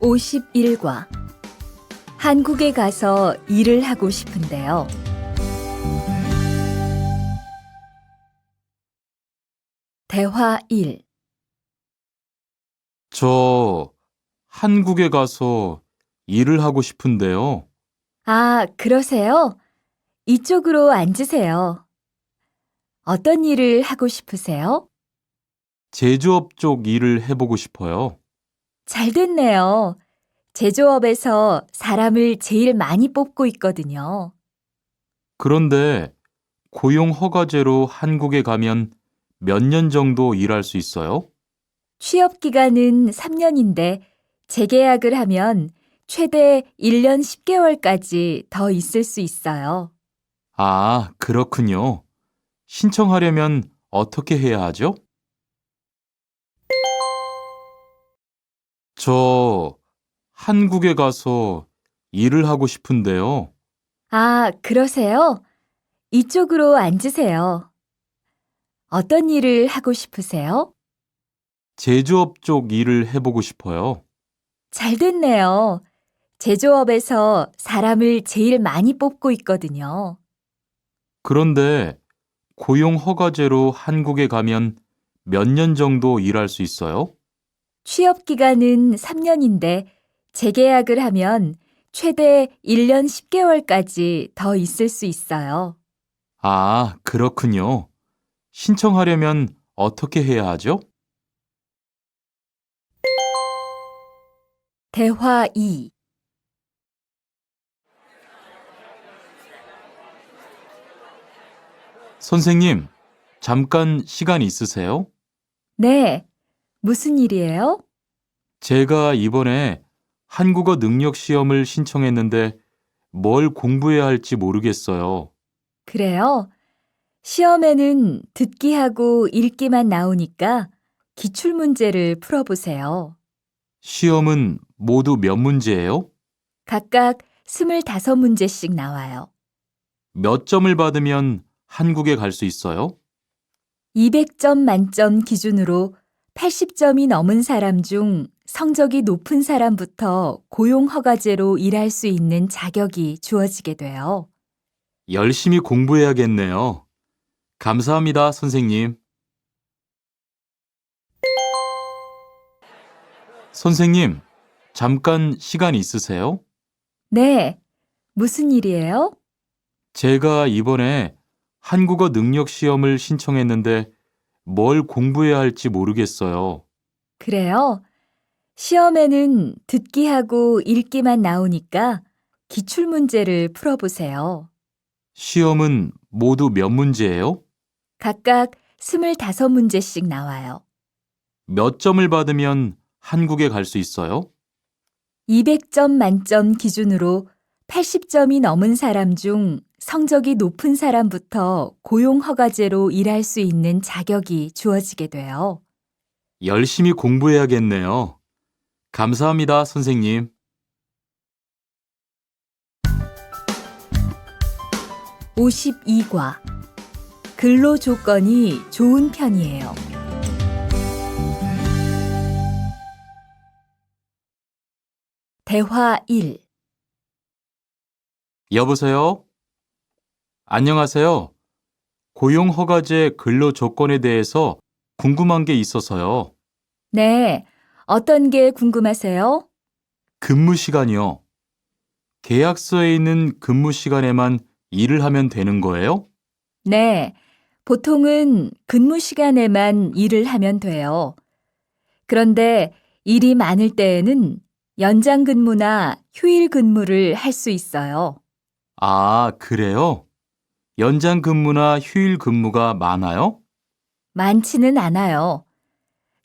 51과 한국에 가서 일을 하고 싶은데요. 대화 1. 저 한국에 가서 일을 하고 싶은데요. 아, 그러세요? 이쪽으로 앉으세요. 어떤 일을 하고 싶으세요? 제조업 쪽 일을 해보고 싶어요. 잘 됐네요. 제조업에서 사람을 제일 많이 뽑고 있거든요. 그런데 고용 허가제로 한국에 가면 몇 년 정도 일할 수 있어요? 취업 기간은 3년인데 재계약을 하면 최대 1년 10개월까지 더 있을 수 있어요. 아, 그렇군요. 신청하려면 어떻게 해야 하죠? 저 한국에 가서 일을 하고 싶은데요. 아, 그러세요? 이쪽으로 앉으세요. 어떤 일을 하고 싶으세요? 제조업 쪽 일을 해보고 싶어요. 잘 됐네요. 제조업에서 사람을 제일 많이 뽑고 있거든요. 그런데 고용 허가제로 한국에 가면 몇 년 정도 일할 수 있어요? 취업 기간은 3년인데 재계약을 하면 최대 1년 10개월까지 더 있을 수 있어요. 아, 그렇군요. 신청하려면 어떻게 해야 하죠? 대화 2. 선생님, 잠깐 시간 있으세요? 네, 무슨 일이에요? 제가 이번에 한국어 능력 시험을 신청했는데 뭘 공부해야 할지 모르겠어요. 그래요? 시험에는 듣기하고 읽기만 나오니까 기출문제를 풀어보세요. 시험은 모두 몇 문제예요? 각각 25문제씩 나와요. 몇 점을 받으면 한국에 갈 수 있어요? 200점 만점 기준으로 80점이 넘은 사람 중 성적이 높은 사람부터 고용허가제로 일할 수 있는 자격이 주어지게 돼요. 열심히 공부해야겠네요. 감사합니다, 선생님. 선생님, 잠깐 시간 있으세요? 네, 무슨 일이에요? 제가 이번에 한국어 능력 시험을 신청했는데 뭘 공부해야 할지 모르겠어요. 그래요? 시험에는 듣기하고 읽기만 나오니까 기출문제를 풀어보세요. 시험은 모두 몇 문제예요? 각각 25문제씩 나와요. 몇 점을 받으면 한국에 갈 수 있어요? 200점 만점 기준으로 80점이 넘은 사람 중 성적이 높은 사람부터 고용허가제로 일할 수 있는 자격이 주어지게 돼요. 열심히 공부해야겠네요. 감사합니다, 선생님. 52과 근로 조건이 좋은 편이에요. 대화 1. 여보세요? 안녕하세요. 고용 허가제 근로 조건에 대해서 궁금한 게 있어서요. 네, 어떤 게 궁금하세요? 근무 시간이요. 계약서에 있는 근무 시간에만 일을 하면 되는 거예요? 네, 보통은 근무 시간에만 일을 하면 돼요. 그런데 일이 많을 때에는 연장 근무나 휴일 근무를 할 수 있어요. 아, 그래요? 연장 근무나 휴일 근무가 많아요? 많지는 않아요.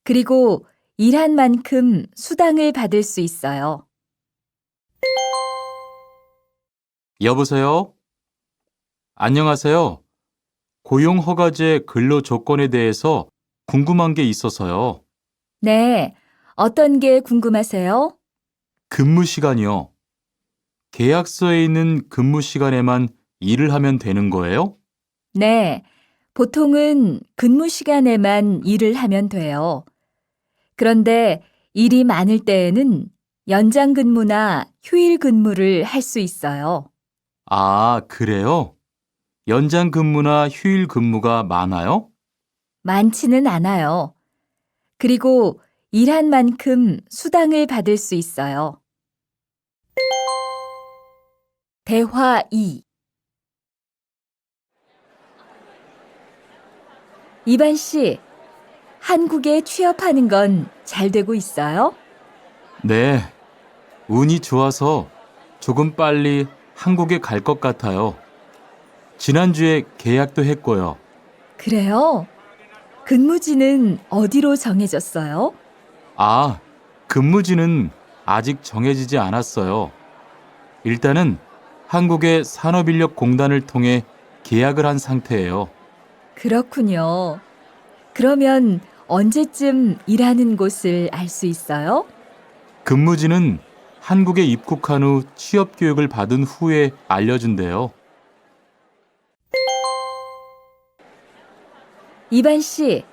그리고 일한 만큼 수당을 받을 수 있어요. 여보세요? 안녕하세요. 고용 허가제 근로 조건에 대해서 궁금한 게 있어서요. 네, 어떤 게 궁금하세요? 근무 시간이요. 계약서에 있는 근무 시간에만 일을 하면 되는 거예요? 네, 보통은 근무 시간에만 일을 하면 돼요. 그런데 일이 많을 때에는 연장 근무나 휴일 근무를 할 수 있어요. 아, 그래요? 연장 근무나 휴일 근무가 많아요? 많지는 않아요. 그리고 일한 만큼 수당을 받을 수 있어요. 대화 2. 이반 씨, 한국에 취업하는 건 잘 되고 있어요? 네, 운이 좋아서 조금 빨리 한국에 갈 것 같아요. 지난주에 계약도 했고요. 그래요? 근무지는 어디로 정해졌어요? 아, 근무지는 아직 정해지지 않았어요. 일단은 한국의 산업인력공단을 통해 계약을 한 상태예요. 그렇군요. 그러면 언제쯤 일하는 곳을 알 수 있어요? 근무지는 한국에 입국한 후 취업 교육을 받은 후에 알려준대요. 이반 씨,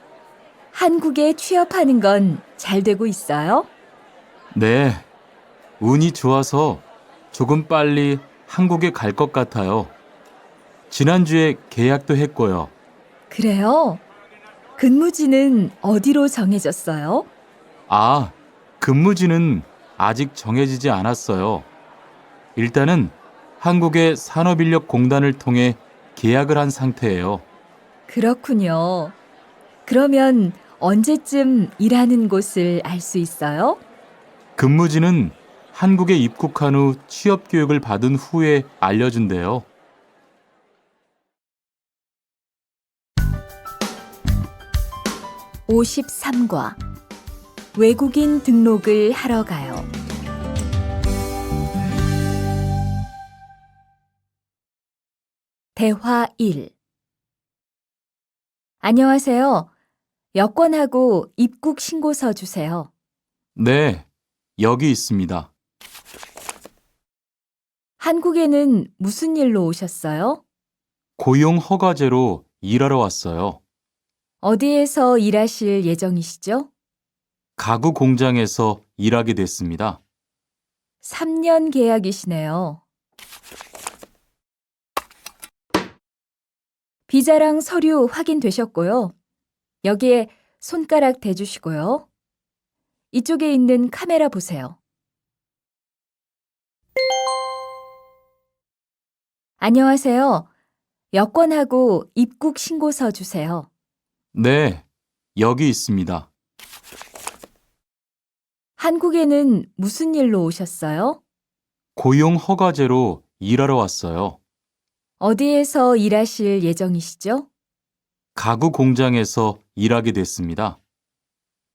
한국에 취업하는 건 잘 되고 있어요? 네, 운이 좋아서 조금 빨리 한국에 갈 것 같아요. 지난주에 계약도 했고요. 그래요? 근무지는 어디로 정해졌어요? 아, 근무지는 아직 정해지지 않았어요. 일단은 한국의 산업인력공단을 통해 계약을 한 상태예요. 그렇군요. 그러면 언제쯤 일하는 곳을 알 수 있어요? 근무지는 한국에 입국한 후 취업 교육을 받은 후에 알려준대요. 53과 외국인 등록을 하러 가요. 대화 1. 안녕하세요. 여권하고 입국 신고서 주세요. 네, 여기 있습니다. 한국에는 무슨 일로 오셨어요? 고용 허가제로 일하러 왔어요. 어디에서 일하실 예정이시죠? 가구 공장에서 일하게 됐습니다. 3년 계약이시네요. 비자랑 서류 확인되셨고요. 여기에 손가락 대주시고요. 이쪽에 있는 카메라 보세요. 안녕하세요. 여권하고 입국 신고서 주세요. 네, 여기 있습니다. 한국에는 무슨 일로 오셨어요? 고용 허가제로 일하러 왔어요. 어디에서 일하실 예정이시죠? 가구 공장에서 일하게 됐습니다.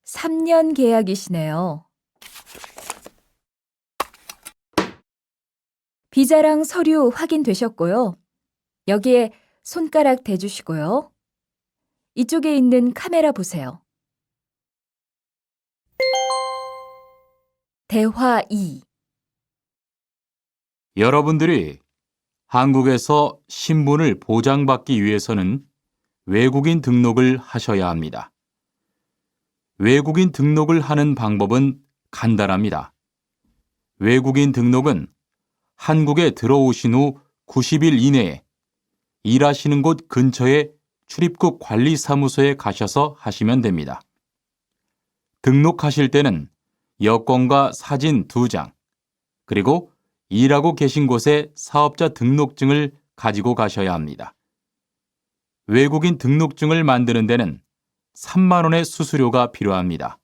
3년 계약이시네요. 비자랑 서류 확인되셨고요. 여기에 손가락 대주시고요. 이쪽에 있는 카메라 보세요. 대화 2. 여러분들이 한국에서 신분을 보장받기 위해서는 외국인 등록을 하셔야 합니다. 외국인 등록을 하는 방법은 간단합니다. 외국인 등록은 한국에 들어오신 후 90일 이내에 일하시는 곳 근처의 출입국 관리사무소에 가셔서 하시면 됩니다. 등록하실 때는 여권과 사진 2장, 그리고 일하고 계신 곳의 사업자 등록증을 가지고 가셔야 합니다. 외국인 등록증을 만드는 데는 3만 원의 수수료가 필요합니다.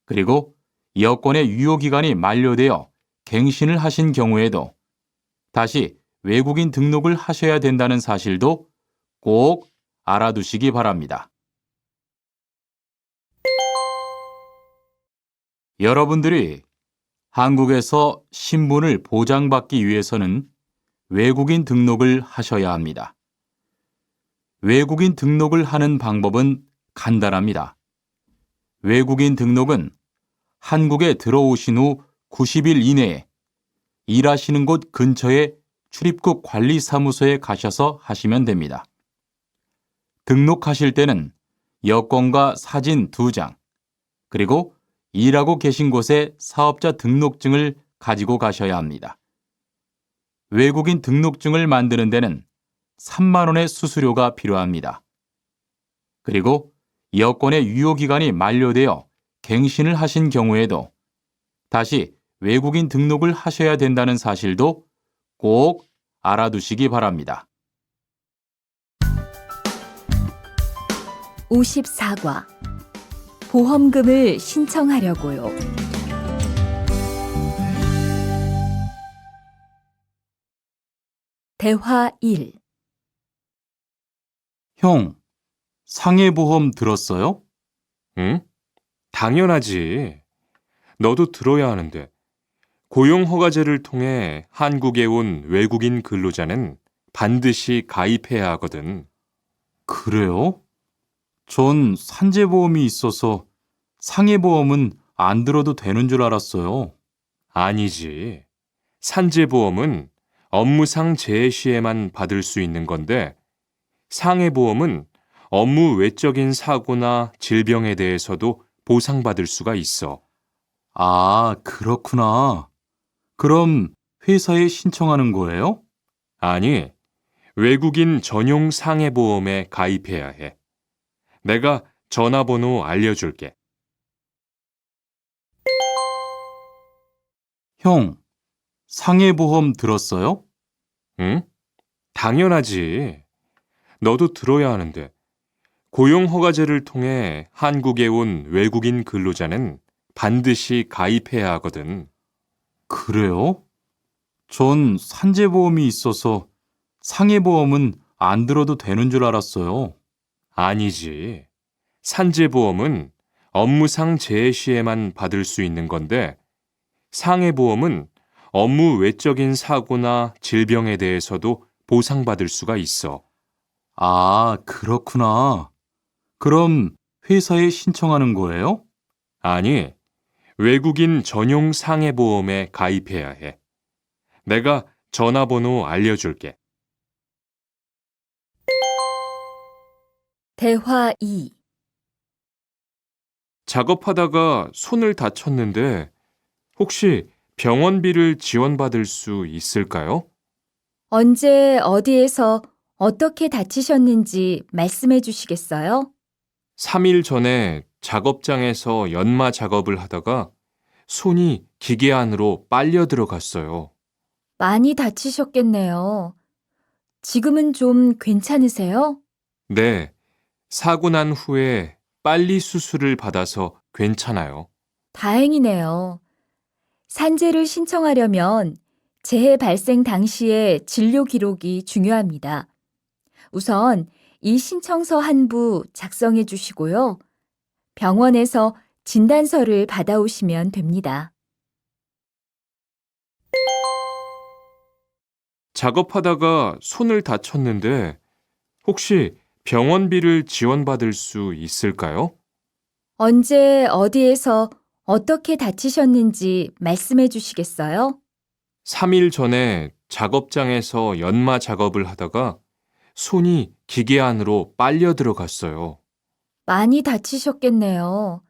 그리고 여권의 유효기간이 만료되어 갱신을 하신 경우에도 다시 외국인 등록을 하셔야 된다는 사실도 꼭 알아두시기 바랍니다. 여러분들이 한국에서 신분을 보장받기 위해서는 외국인 등록을 하셔야 합니다. 외국인 등록을 하는 방법은 간단합니다. 외국인 등록은 한국에 들어오신 후 90일 이내에 일하시는 곳 근처의 출입국 관리사무소에 가셔서 하시면 됩니다. 등록하실 때는 여권과 사진 2장, 그리고 일하고 계신 곳에 사업자 등록증을 가지고 가셔야 합니다. 외국인 등록증을 만드는 데는 3만 원의 수수료가 필요합니다. 그리고 여권의 유효기간이 만료되어 갱신을 하신 경우에도 다시 외국인 등록을 하셔야 된다는 사실도 꼭 알아두시기 바랍니다. 54과 보험금을 신청하려고요. 대화 1. 형, 상해보험 들었어요? 응? 당연하지. 너도 들어야 하는데. 고용허가제를 통해 한국에 온 외국인 근로자는 반드시 가입해야 하거든. 그래요? 전 산재보험이 있어서 상해보험은 안 들어도 되는 줄 알았어요. 아니지. 산재보험은 업무상 재해 시에만 받을 수 있는 건데, 상해보험은 업무 외적인 사고나 질병에 대해서도 보상받을 수가 있어. 아, 그렇구나. 그럼 회사에 신청하는 거예요? 아니, 외국인 전용 상해보험에 가입해야 해. 내가 전화번호 알려줄게. 형, 상해보험 들었어요? 응? 당연하지. 너도 들어야 하는데. 고용허가제를 통해 한국에 온 외국인 근로자는 반드시 가입해야 하거든. 그래요? 전 산재보험이 있어서 상해보험은 안 들어도 되는 줄 알았어요. 아니지. 산재보험은 업무상 재해 시에만 받을 수 있는 건데, 상해보험은 업무 외적인 사고나 질병에 대해서도 보상받을 수가 있어. 아, 그렇구나. 그럼 회사에 신청하는 거예요? 아니, 외국인 전용 상해보험에 가입해야 해. 내가 전화번호 알려줄게. 대화 2. 작업하다가 손을 다쳤는데 혹시 병원비를 지원받을 수 있을까요? 언제 어디에서 어떻게 다치셨는지 말씀해 주시겠어요? 3일 전에 작업장에서 연마 작업을 하다가 손이 기계 안으로 빨려 들어갔어요. 많이 다치셨겠네요. 지금은 좀 괜찮으세요? 네, 사고 난 후에 빨리 수술을 받아서 괜찮아요. 다행이네요. 산재를 신청하려면 재해 발생 당시의 진료 기록이 중요합니다. 우선 이 신청서 한 부 작성해 주시고요. 병원에서 진단서를 받아오시면 됩니다. 작업하다가 손을 다쳤는데 혹시 병원비를 지원받을 수 있을까요? 언제 어디에서 어떻게 다치셨는지 말씀해 주시겠어요? 3일 전에 작업장에서 연마 작업을 하다가 손이 기계 안으로 빨려 들어갔어요. 많이 다치셨겠네요.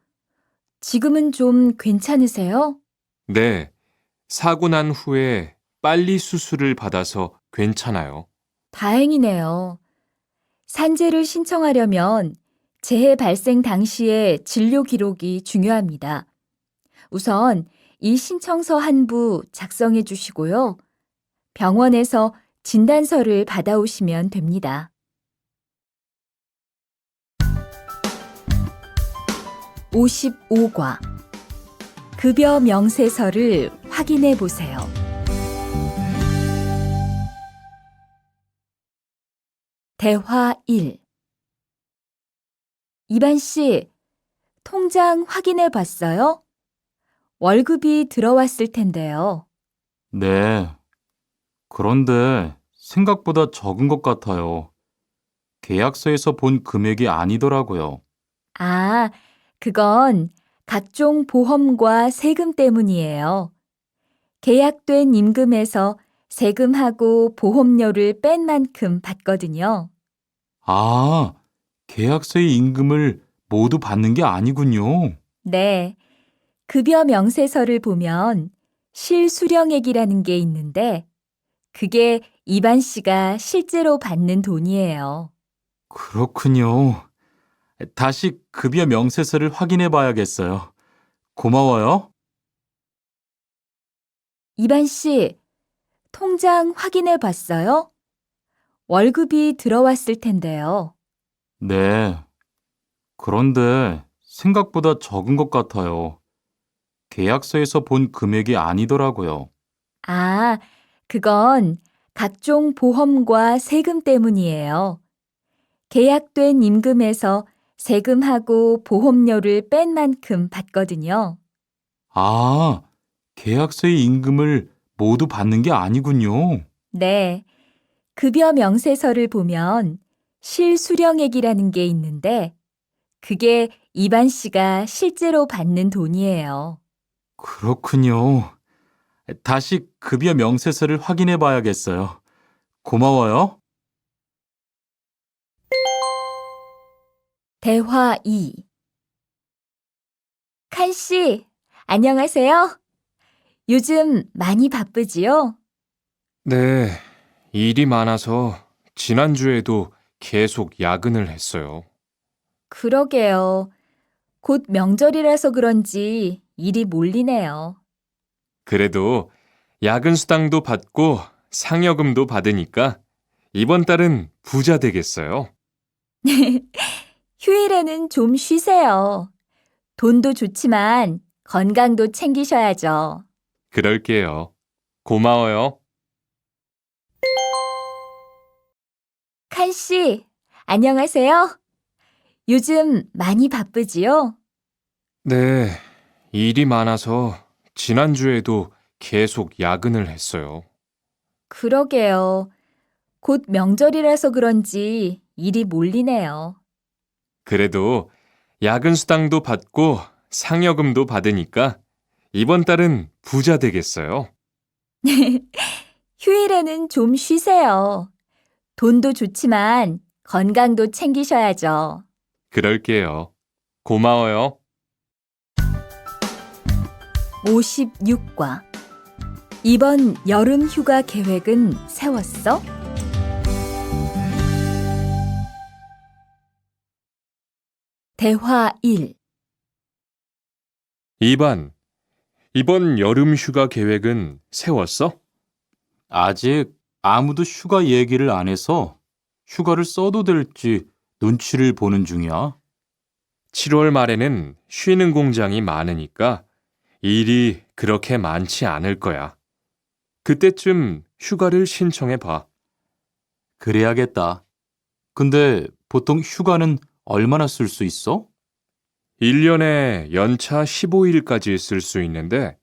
지금은 좀 괜찮으세요? 네, 사고 난 후에 빨리 수술을 받아서 괜찮아요. 다행이네요. 산재를 신청하려면 재해 발생 당시의 진료 기록이 중요합니다. 우선 이 신청서 한 부 작성해 주시고요. 병원에서 진단서를 받아오시면 됩니다. 55과 급여 명세서를 확인해 보세요. 대화 1. 이반 씨, 통장 확인해 봤어요? 월급이 들어왔을 텐데요. 네. 그런데 생각보다 적은 것 같아요. 계약서에서 본 금액이 아니더라고요. 아, 그건 각종 보험과 세금 때문이에요. 계약된 임금에서 세금하고 보험료를 뺀 만큼 받거든요. 아, 계약서의 임금을 모두 받는 게 아니군요. 네, 급여 명세서를 보면 실수령액이라는 게 있는데 그게 이반 씨가 실제로 받는 돈이에요. 그렇군요. 다시 급여 명세서를 확인해 봐야겠어요. 고마워요. 이반 씨, 통장 확인해 봤어요? 월급이 들어왔을 텐데요. 네. 그런데 생각보다 적은 것 같아요. 계약서에서 본 금액이 아니더라고요. 아, 그건 각종 보험과 세금 때문이에요. 계약된 임금에서 세금하고 보험료를 뺀 만큼 받거든요. 아, 계약서의 임금을 모두 받는 게 아니군요. 네. 급여 명세서를 보면 실수령액이라는 게 있는데 그게 이반 씨가 실제로 받는 돈이에요. 그렇군요. 다시 급여 명세서를 확인해 봐야겠어요. 고마워요. 대화 2. 칸 씨, 안녕하세요. 요즘 많이 바쁘지요? 네, 일이 많아서 지난주에도 계속 야근을 했어요. 그러게요. 곧 명절이라서 그런지 일이 몰리네요. 그래도 야근 수당도 받고 상여금도 받으니까 이번 달은 부자 되겠어요. 휴일에는 좀 쉬세요. 돈도 좋지만 건강도 챙기셔야죠. 그럴게요. 고마워요. 칸 씨, 안녕하세요. 요즘 많이 바쁘지요? 네, 일이 많아서 지난주에도 계속 야근을 했어요. 그러게요. 곧 명절이라서 그런지 일이 몰리네요. 그래도 야근 수당도 받고 상여금도 받으니까 이번 달은 부자 되겠어요. 휴일에는 좀 쉬세요. 돈도 좋지만 건강도 챙기셔야죠. 그럴게요. 고마워요. 56과. 이번 여름 휴가 계획은 세웠어? 대화 1. 2번. 이번 여름 휴가 계획은 세웠어? 아직 아무도 휴가 얘기를 안 해서 휴가를 써도 될지 눈치를 보는 중이야. 7월 말에는 쉬는 공장이 많으니까 일이 그렇게 많지 않을 거야. 그때쯤 휴가를 신청해 봐. 그래야겠다. 근데 보통 휴가는 얼마나 쓸 수 있어? 1년에 연차 15일까지 쓸 수 있는데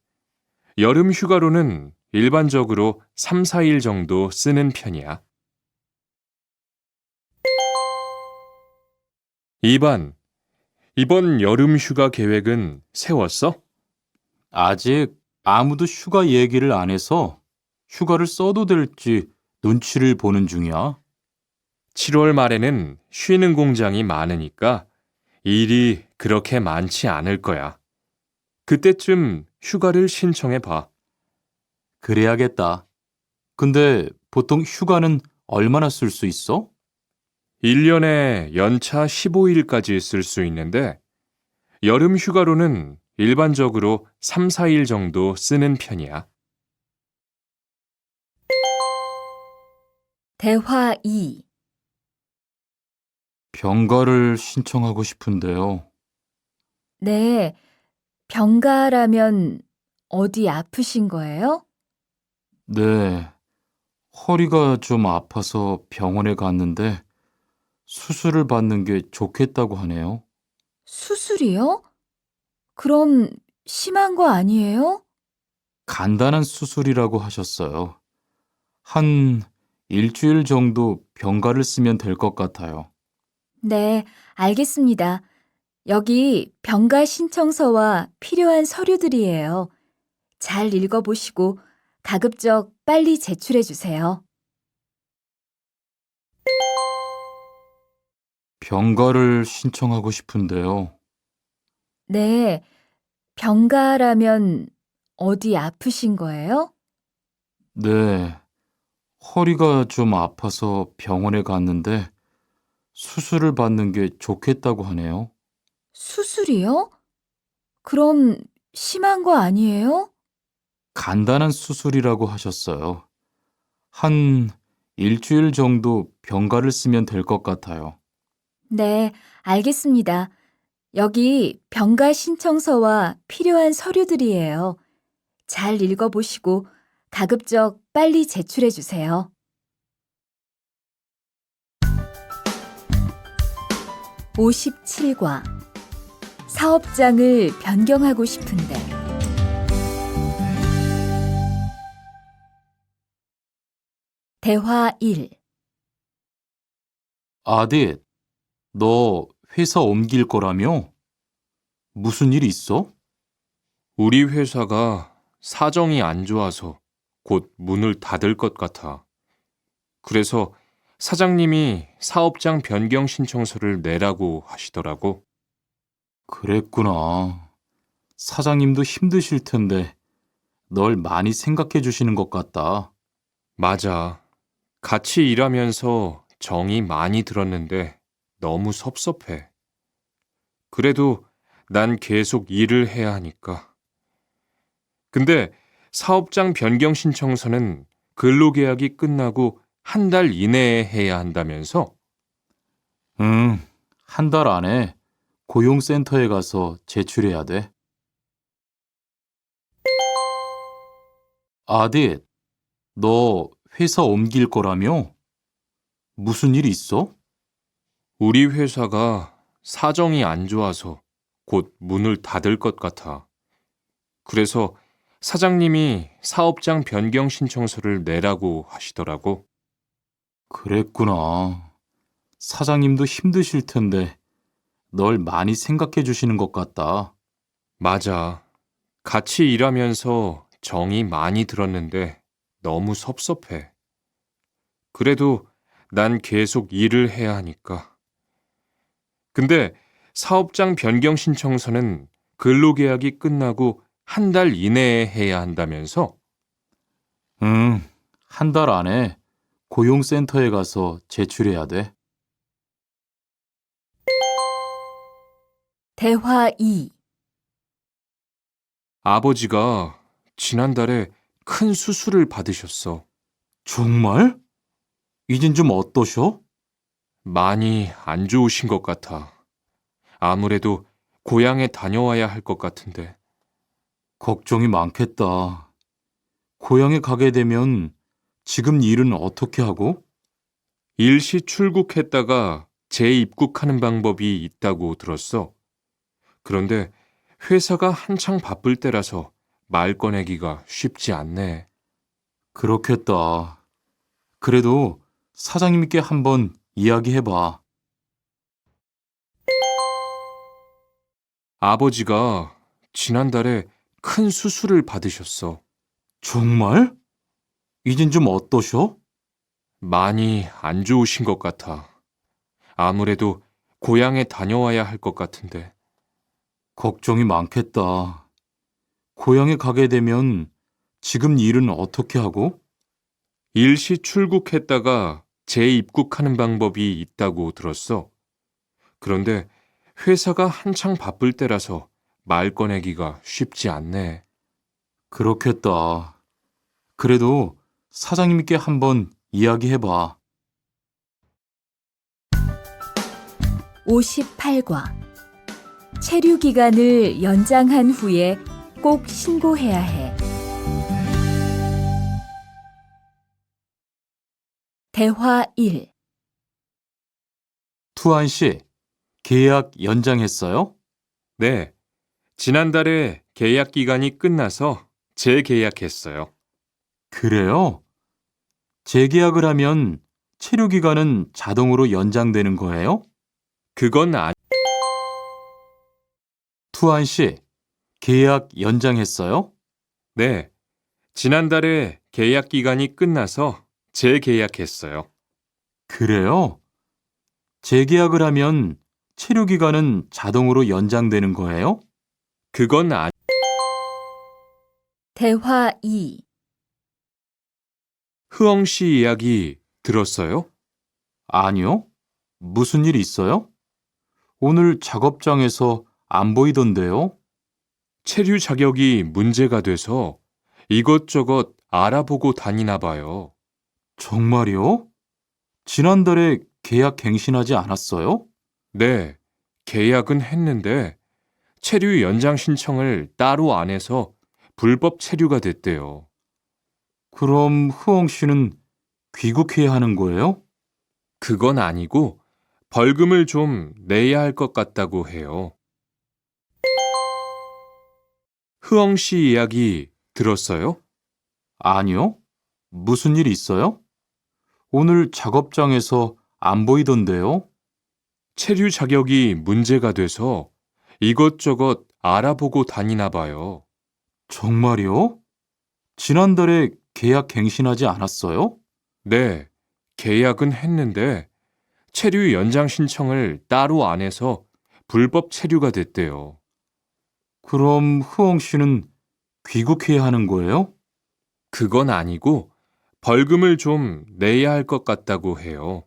여름 휴가로는 일반적으로 3, 4일 정도 쓰는 편이야. 2번. 이번 여름 휴가 계획은 세웠어? 아직 아무도 휴가 얘기를 안 해서 휴가를 써도 될지 눈치를 보는 중이야. 7월 말에는 쉬는 공장이 많으니까 일이 그렇게 많지 않을 거야. 그때쯤 휴가를 신청해 봐. 그래야겠다. 근데 보통 휴가는 얼마나 쓸 수 있어? 1년에 연차 15일까지 쓸 수 있는데 여름 휴가로는 일반적으로 3, 4일 정도 쓰는 편이야. 대화 2. 병가를 신청하고 싶은데요. 네, 병가라면 어디 아프신 거예요? 네, 허리가 좀 아파서 병원에 갔는데 수술을 받는 게 좋겠다고 하네요. 수술이요? 그럼 심한 거 아니에요? 간단한 수술이라고 하셨어요. 한 일주일 정도 병가를 쓰면 될 것 같아요. 네, 알겠습니다. 여기 병가 신청서와 필요한 서류들이에요. 잘 읽어보시고 가급적 빨리 제출해 주세요. 병가를 신청하고 싶은데요. 네, 병가라면 어디 아프신 거예요? 네, 허리가 좀 아파서 병원에 갔는데 수술을 받는 게 좋겠다고 하네요. 수술이요? 그럼 심한 거 아니에요? 간단한 수술이라고 하셨어요. 한 일주일 정도 병가를 쓰면 될 것 같아요. 네, 알겠습니다. 여기 병가 신청서와 필요한 서류들이에요. 잘 읽어보시고 가급적 빨리 제출해 주세요. 57과 사업장을 변경하고 싶은데 대화 1. 아딧, 너 회사 옮길 거라며? 무슨 일 있어? 우리 회사가 사정이 안 좋아서 곧 문을 닫을 것 같아. 그래서 사장님이 사업장 변경 신청서를 내라고 하시더라고. 그랬구나. 사장님도 힘드실 텐데 널 많이 생각해 주시는 것 같다. 맞아. 같이 일하면서 정이 많이 들었는데 너무 섭섭해. 그래도 난 계속 일을 해야 하니까. 근데 사업장 변경 신청서는 근로계약이 끝나고 한 달 이내에 해야 한다면서? 응, 한 달 안에 고용센터에 가서 제출해야 돼. 아딧, 너 회사 옮길 거라며? 무슨 일 있어? 우리 회사가 사정이 안 좋아서 곧 문을 닫을 것 같아. 그래서 사장님이 사업장 변경 신청서를 내라고 하시더라고. 그랬구나. 사장님도 힘드실 텐데 널 많이 생각해 주시는 것 같다. 맞아. 같이 일하면서 정이 많이 들었는데 너무 섭섭해. 그래도 난 계속 일을 해야 하니까. 근데 사업장 변경 신청서는 근로계약이 끝나고 한 달 이내에 해야 한다면서? 응, 한 달 안에 고용센터에 가서 제출해야 돼. 대화 2. 아버지가 지난달에 큰 수술을 받으셨어. 정말? 이젠 좀 어떠셔? 많이 안 좋으신 것 같아. 아무래도 고향에 다녀와야 할 것 같은데. 걱정이 많겠다. 고향에 가게 되면 지금 일은 어떻게 하고? 일시 출국했다가 재입국하는 방법이 있다고 들었어. 그런데 회사가 한창 바쁠 때라서 말 꺼내기가 쉽지 않네. 그렇겠다. 그래도 사장님께 한번 이야기해봐. 아버지가 지난달에 큰 수술을 받으셨어. 정말? 이젠 좀 어떠셔? 많이 안 좋으신 것 같아. 아무래도 고향에 다녀와야 할 것 같은데. 걱정이 많겠다. 고향에 가게 되면 지금 일은 어떻게 하고? 일시 출국했다가 재입국하는 방법이 있다고 들었어. 그런데 회사가 한창 바쁠 때라서 말 꺼내기가 쉽지 않네. 그렇겠다. 그래도 사장님께 한번 이야기해봐. 58과 체류 기간을 연장한 후에 꼭 신고해야 해. 대화 1. 투안 씨, 계약 연장했어요? 네, 지난달에 계약 기간이 끝나서 재계약했어요. 그래요? 재계약을 하면 체류 기간은 자동으로 연장되는 거예요? 그건 투안 씨, 계약 연장했어요? 네, 지난달에 계약 기간이 끝나서 재계약했어요. 그래요? 재계약을 하면 체류 기간은 자동으로 연장되는 거예요? 그건 대화 2. 흐엉 씨 이야기 들었어요? 아니요. 무슨 일 있어요? 오늘 작업장에서 안 보이던데요? 체류 자격이 문제가 돼서 이것저것 알아보고 다니나 봐요. 정말요? 지난달에 계약 갱신하지 않았어요? 네, 계약은 했는데 체류 연장 신청을 따로 안 해서 불법 체류가 됐대요. 그럼 흐엉 씨는 귀국해야 하는 거예요? 그건 아니고 벌금을 좀 내야 할 것 같다고 해요. 흐엉 씨 이야기 들었어요? 아니요. 무슨 일 있어요? 오늘 작업장에서 안 보이던데요? 체류 자격이 문제가 돼서 이것저것 알아보고 다니나 봐요. 정말요? 지난달에 계약 갱신하지 않았어요? 네, 계약은 했는데 체류 연장 신청을 따로 안 해서 불법 체류가 됐대요. 그럼 흐엉 씨는 귀국해야 하는 거예요? 그건 아니고 벌금을 좀 내야 할 것 같다고 해요.